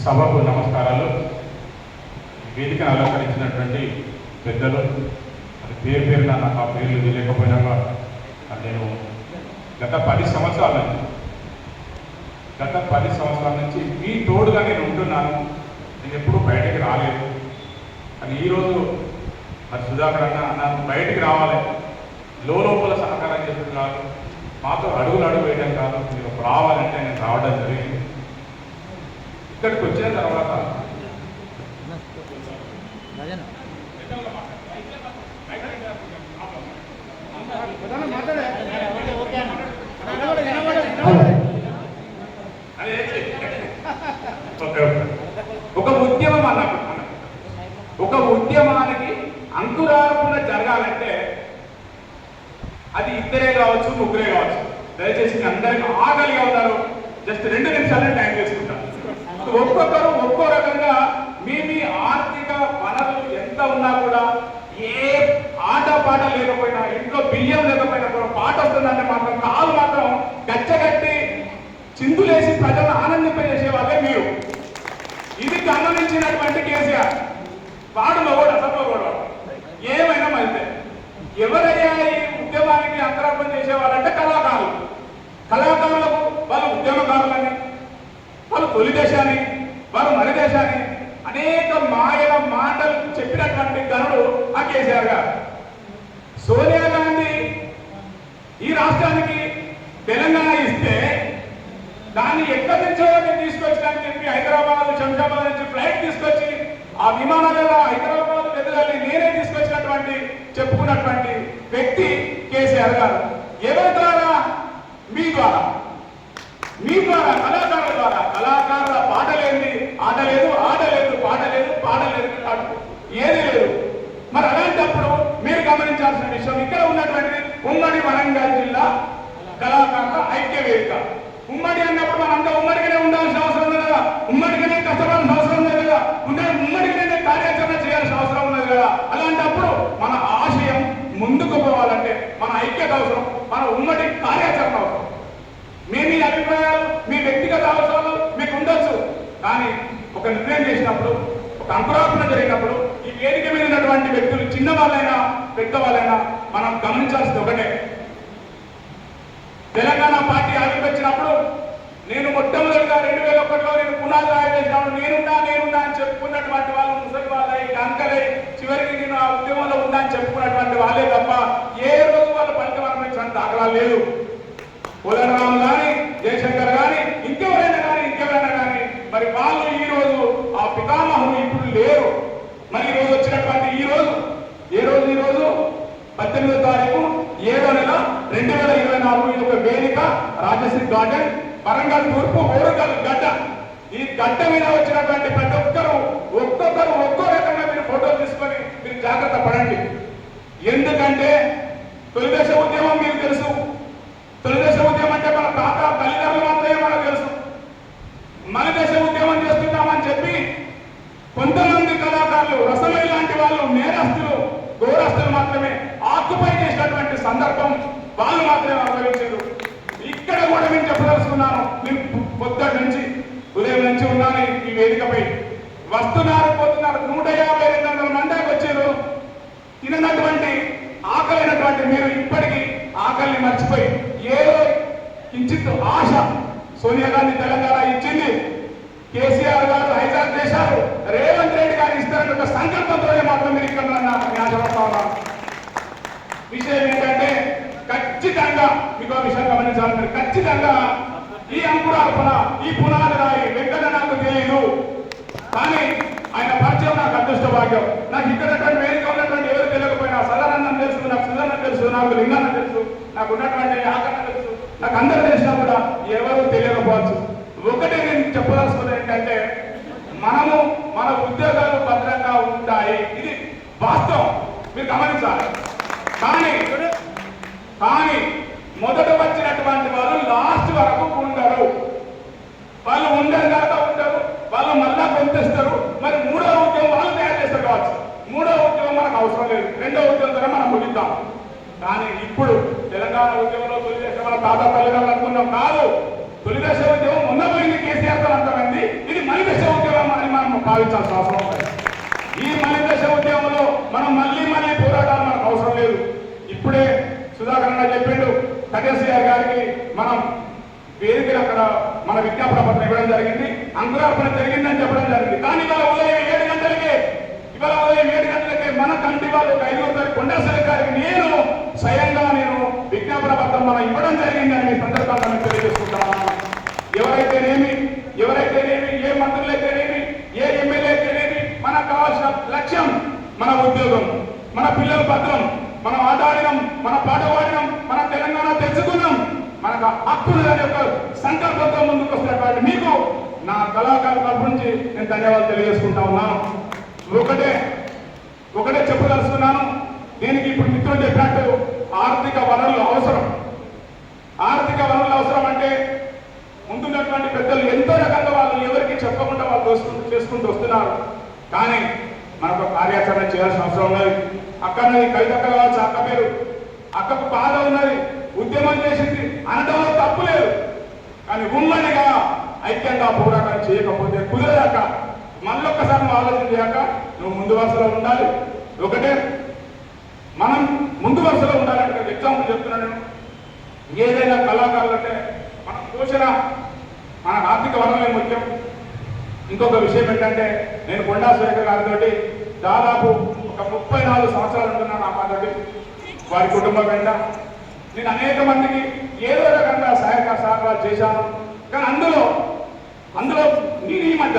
సభకు నమస్కారాలు. వేదికను అలంకరించినటువంటి పెద్దలు, అది పేరు పేరున నాకు ఆ పేర్లు తెలియకపోయినా నేను గత 10 సంవత్సరాల నుంచి మీ తోడుగా నేను ఉంటున్నాను. నేను ఎప్పుడూ బయటికి రాలేదు. కానీ ఈరోజు మరి సుధాకర్ అన్న బయటికి రావాలి, లోపల సహకారం చేసేది కాదు, మాతో అడుగులు వేయడం కాదు, మీరు రావాలంటే నేను రావడం జరిగింది. ఇక్కడికి వచ్చిన తర్వాత ఒక ఉద్యమం అన్నప్పుడు ఒక ఉద్యమానికి అంకురార్పణ జరగాలంటే అది ఇద్దరే కావచ్చు, ముగ్గురే కావచ్చు. దయచేసి అందరికీ ఆకలిగా ఉన్నారు, జస్ట్ 2 నిమిషాలే టైం తీసుకుంటాను. ఒక్కొక్కరు ఒక్కో రకంగా మీ ఆర్థిక వనరులు ఎంత ఉన్నా కూడా, ఏ ఆట పాట లేకపోయినా, ఇంట్లో బియ్యం లేకపోయినా కూడా పాట వస్తుందంటే మాత్రం కాలు మాత్రం గచ్చగట్టి చిందులేసి ప్రజలను ఆనందింపజేసే వాళ్ళే మీరు. ఇది గమనించినటువంటి కేసీఆర్ వాడు మగోడు, అసలు కూడా ఏమైనా మంచిదే. ఎవరయ్యా ఈ ఉద్యమానికి అంతరార్పణ చేసేవాళ్ళంటే కళాకారులకు వాళ్ళు ఉద్యమకారులని, వాళ్ళు తొలి దేశాన్ని, వారు మరి దేశాన్ని అనేక మాయల మాటలు చెప్పినటువంటి గనుడు ఆ కేసీఆర్ గారు. సోనియా గాంధీ ఈ రాష్ట్రానికి తెలంగాణ ఇస్తే దాన్ని ఎక్కడి నుంచో నేను తీసుకొచ్చానని చెప్పి హైదరాబాద్, శంషాబాద్ నుంచి ఫ్లైట్ తీసుకొచ్చి ఆ విమానాలలో హైదరాబాద్ ఎదురాలి నేనే తీసుకొచ్చినటువంటి చెప్పుకున్నటువంటి వ్యక్తి కేసీఆర్ గారు. ఎవరి ద్వారా? మీ ద్వారా కళాకారుల ద్వారా. కళాకారుల పాట లేని ఆట లేదు, ఆట లేదు పాట లేదు, పాట లేదు ఏది లేదు. మరి అలాంటప్పుడు మీరు గమనించాల్సిన విషయం, ఇక్కడ ఉన్నటువంటి ఉమ్మడి వరంగల్ జిల్లా కళాకారుల ఐక్య వేదిక. ఉమ్మడి అన్నప్పుడు మనంతా ఉమ్మడిగానే ఉండాల్సిన అవసరం ఉంది కదా, ఉమ్మడిగానే కష్టపడాల్సిన అవసరం ఉంది కదా, ఉమ్మడిగానే కార్యాచరణ చేయాల్సిన అవసరం ఉన్నది కదా. అలాంటప్పుడు మన ఆశయం ముందుకు పోవాలంటే మన ఐక్యత అవసరం, మన ఉమ్మడి కార్యాచరణ అవసరం. మీ అభిప్రాయాలు, మీ వ్యక్తిగత అవసరాలు మీకు ఉండొచ్చు, కానీ ఒక నిర్ణయం చేసినప్పుడు, ఒక అంకురార్పణ జరిగినప్పుడు ఈ వేదిక మీద ఉన్నటువంటి వ్యక్తులు చిన్న వాళ్ళైనా పెద్దవాళ్ళైనా మనం గమనించాల్సింది ఒకటే. తెలంగాణ పార్టీ ఆవిర్భవించినప్పుడు నేను మొట్టమొదటిగా 2001లో నేను పునాది రాయించినప్పుడు నేనున్నా అని చెప్పుకున్నటువంటి వాళ్ళు ముసలి వాళ్ళై, అంకలై, చివరికి నేను ఆ ఉద్యమంలో ఉన్నా అని చెప్పుకున్నటువంటి వాళ్ళే తప్ప ఏ రోజు వాళ్ళు ఫలితం అనుభవించిన దాఖలాలు లేదు. కోదండరాం కానీ, జయశంకర్ కానీ, ఇంకెవరైనా కానీ మరి వాళ్ళు ఈ రోజు ఆ పితామహులు ఇప్పుడు లేరు. మరి ఈ రోజు వచ్చినటువంటి ఈ రోజు 18వ తారీఖు 7వ నెల 2024 ఇది ఒక వేదిక, రాజశ్రీ గార్డెన్, వరంగల్ తూర్పు ఓరుగల్ గడ్డ. ఈ గడ్డ మీద వచ్చినటువంటి ప్రతి ఒక్కరూ ఒక్కొక్కరు ఒక్కో రకంగా మీరు ఫోటోలు తీసుకొని మీరు జాగ్రత్త పడండి. ఎందుకంటే తొలిదశ ఉద్యమం మీకు తెలుసు. తొలిదశ ఉద్యమం అంటే మన తాత తల్లిదండ్రులు మాత్రమే మనకు తెలుసు. మన దశ ఉద్యమం చేస్తున్నామని చెప్పి కొంతమంది కళాకారులు, రసమై లాంటి వాళ్ళు, నేరస్తులు, ఘోరస్తులు మాత్రమే ఆక్యుపై చేసినటువంటి సందర్భం వాళ్ళు మాత్రమే అనుభవించారు. ఇక్కడ కూడా నేను చెప్పదలుచుకున్నాను, నేను పొద్దుటి నుంచి ఉదయం నుంచి ఉన్నాను ఈ వేదికపై. వస్తున్నారు పోతున్నారు, 150-200 మందికి వచ్చారు. తిననటువంటి ఆకలినటువంటి మీరు ఇప్పటికీ ఆకలిని మర్చిపోయి ఏదో కించిత్ ఆశ సోనియా గాంధీ తెలంగాణ ఇచ్చింది, కేసీఆర్ గారు హైజాక్ చేశారు, రేవంత్ రెడ్డి గారు ఇస్తారని ఒక సంకల్పంతోనే మాత్రం మీరు ఇక్కడ ఆశపడతా ఉన్నాను. విషయం ఏంటంటే ఖచ్చితంగా మీకు విషయం గమనించాలి. ఖచ్చితంగా ఈ అంకురార్పణ, ఈ పునాది రాయి వెంకట నాకు తెలియదు, కానీ ఆయన పరిచయం నాకు అదృష్ట భాగ్యం. నాకు ఇక్కడ వేదిక ఉన్నటువంటి ఎవరు తెలియకపోయినా సదానందం తెలుసు, నాకు సుధన్న తెలుసు, నాకు లింగన్న తెలుసు, నాకు ఉన్నటువంటి ఆకరణ తెలుసు, నాకు అందరూ తెలిసినా కూడా ఎవరు తెలియకపోవచ్చు. ఒకటి నేను చెప్పదలుచుకున్నది ఏంటంటే మనము మన ఉద్యోగాలు భద్రంగా ఉంటాయి, ఇది వాస్తవం, మీరు గమనించాలి. కానీ మొదట వచ్చినటువంటి వాళ్ళు లాస్ట్ వరకు ఉండరు. వాళ్ళు ఉండరు కాక ఉండరు, వాళ్ళు మళ్ళా పొందిస్తారు. మరి 3వ ఉద్యమం వాళ్ళు తయారు చేస్తారు కావచ్చు. 3వ ఉద్యమం మనకు అవసరం లేదు, 2వ ఉద్యమం ద్వారా మనం ముగిద్దాం. కానీ ఇప్పుడు తెలంగాణ ఉద్యమంలో తొలి దశ మన తాత తల్లిదండ్రులు అనుకున్నాం కాదు. తొలి దశ ఉద్యమం మొన్న పోయింది కేసీఆర్ తో అంతమంది, ఇది మన దశ ఉద్యమం భావించాల్సిన అవసరం ఉంది. ఈ మలిదశ ఉద్యమంలో మనం మళ్ళీ పోరాటాలు మనకు అవసరం లేదు. ఇప్పుడే సుధాకర్ అన్న చెప్పిండు, కటేశ్వర్ గారికి మనం వేదికలు అక్కడ మన విజ్ఞాపన పత్రం ఇవ్వడం జరిగింది, అంకురార్పణ జరిగిందని చెప్పడం జరిగింది. కానీ ఇవాళ ఉదయం 7 గంటలకే మన కమిటీ వాళ్ళు ఒక 5 తారీఖు కొండాసరి గారికి నేను స్వయంగా విజ్ఞాపన పత్రం మనం ఇవ్వడం జరిగిందని మీ సందర్భంగా నేను తెలియజేసుకుంటాను. ఎవరైతేనేమి ఏ మంత్రులైతేనేమి ఏ ఎమ్మెల్యే అయితేనేమి మనకు కావాల్సిన లక్ష్యం మన ఉద్యోగం, మన పిల్లల భద్రం, మనం ఆడాడినాం, మన పాట పాడినాం, మన తెలంగాణ తెచ్చుకున్నాం, మనకు హక్కులు అనే ఒక సంకల్పంతో ముందుకు వస్తున్నటువంటి మీకు నా కళాకారుల తరపు నుంచి నేను ధన్యవాదాలు తెలియజేసుకుంటా ఉన్నాను. ఒకటే చెప్పదలుచుకున్నాను. దీనికి ఇప్పుడు మిత్రులు చెప్పినట్టు ఆర్థిక వనరులు అవసరం. ఆర్థిక వనరులు అవసరం అంటే ముందున్నటువంటి పెద్దలు ఎంతో రకంగా వాళ్ళు ఎవరికి చెప్పకుండా వాళ్ళు చేసుకుంటూ వస్తున్నారు. కానీ మనకు కార్యాచరణ చేయాల్సిన అవసరం ఉన్నది. అక్కడి కవితక్క కావచ్చు, అక్క పేరు అక్కకు బాధ ఉన్నది, ఉద్యమం చేసింది అనడంలో తప్పు లేదు. కానీ ఉమ్మడిగా ఐక్యంగా పోరాటం చేయకపోతే కుదరదాక మళ్ళొక్కసారి నువ్వు ఆలోచన చేయక నువ్వు ముందు వరుసలో ఉండాలి. ఒకటే మనం ముందు వరుసలో ఉండాలంటే ఎగ్జాంపుల్ చెప్తున్నాను. ఏదైనా కళాకారులు అంటే మన పోషణ, మన ఆర్థిక వనరులే ముఖ్యం. ఇంకొక విషయం ఏంటంటే నేను కొండా సురేఖ గారితో దాదాపు ఒక 34 సంవత్సరాలు ఉంటున్నాను. ఆ మాతోటి వారి కుటుంబం వెంట నేను అనేక మందికి ఏదో రకంగా సహాయక సహకారాలు చేశాను. కానీ అందులో నేను ఈ మధ్య